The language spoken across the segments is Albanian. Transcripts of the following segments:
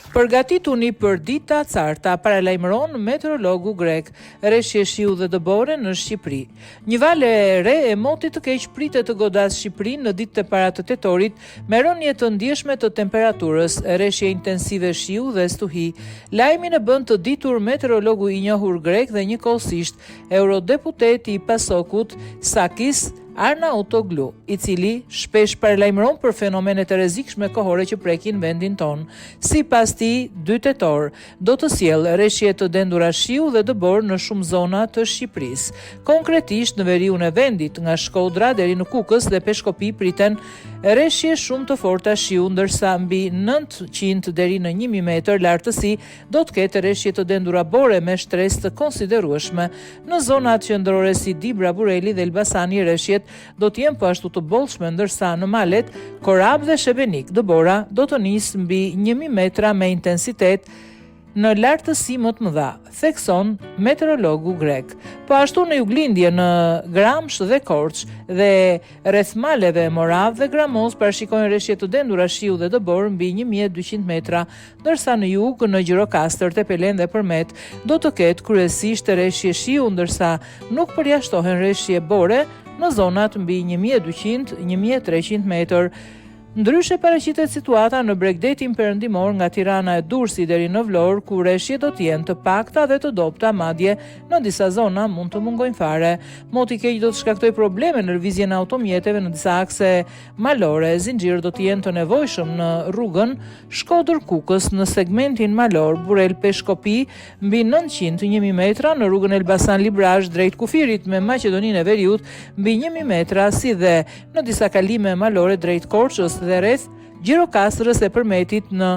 Përgatituni për dita carta, paralajmëron meteorologu grek, rreshje shiu dhe dëbore në Shqipëri. Një vale e re e motit të keq pritet të godasë Shqipërinë në ditët e para të tetorit, me rënje të ndjeshme të temperaturës, rreshje intensive shiu dhe stuhi. Lajmin e bën të ditur meteorologu i njohur grek dhe njëkohësisht eurodeputeti i Pasokut Sakis Arnautoglu, i cili shpesh paralajmëron për fenomenet e rrezikshme kohore që prekin vendin ton. Sipas tij, 2 tetor do të sjellë rreshje të dendura shiu dhe dëbor në shumë zona të Shqipërisë. Konkretisht në veriun e vendit, nga Shkodra deri në Kukës dhe Peshkopi priten rreshje shumë të forta shiu, ndërsa mbi 900 deri në 1000 metër lartësi do të ketë rreshje të dendura bore me shtresë të konsiderueshme. Në zonat qendrore si Dibra, Bureli dhe Elbasani rreshjet do të jenë po ashtu të bollshme, ndërsa në malet, Korab dhe Shebenik, dëbora do të nisë mbi 1000 metra me intensitet në lartësi më të mëdha, thekson meteorologu grek. Po ashtu në juglindje në Gramsh dhe Korç dhe rreth maleve Morav dhe Gramoz parashikojnë rreshje të dendura shiu dhe dëbor mbi 1200 metra, ndërsa në jug, në Gjirokastër, Tepelen dhe Përmet do të ketë kryesisht rreshje shiu, ndërsa nuk përjashtohen rreshje bore në zonat mbi 1200-1300 metër. Ndryshe paraqitet situata në Bregdetin perëndimor nga Tirana e Durrësi deri në Vlorë, ku rreshjet do të jenë të pakta dhe të dobta, madje në disa zona mund të mungojnë fare. Moti i keq do të shkaktojë probleme në lëvizjen e automjeteve në disa akse malore. Zinxhir do të jenë të nevojshëm në rrugën Shkodër-Kukës në segmentin malor Burel-Peshkopi mbi 900-1000 metra, në rrugën Elbasan-Librazh drejt kufirit me Maqedoninë e Veriut mbi 1000 metra, si dhe në disa kalime malore drejt Korçës dhe rreth Gjirokastrës e Përmetit në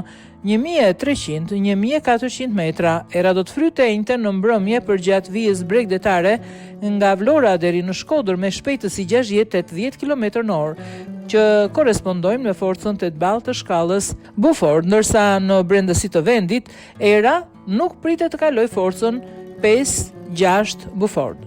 1300-1400 metra. Era do të frytejnte në mbrëmje përgjatë vijës bregdetare nga Vlora deri në Shkodër me shpejtësi 60-80 km/h, që korespondojnë me forcën 8 ball të shkallës Buford, ndërsa në brendësi të vendit, era nuk pritet të kalojë forcën 5-6 Buford.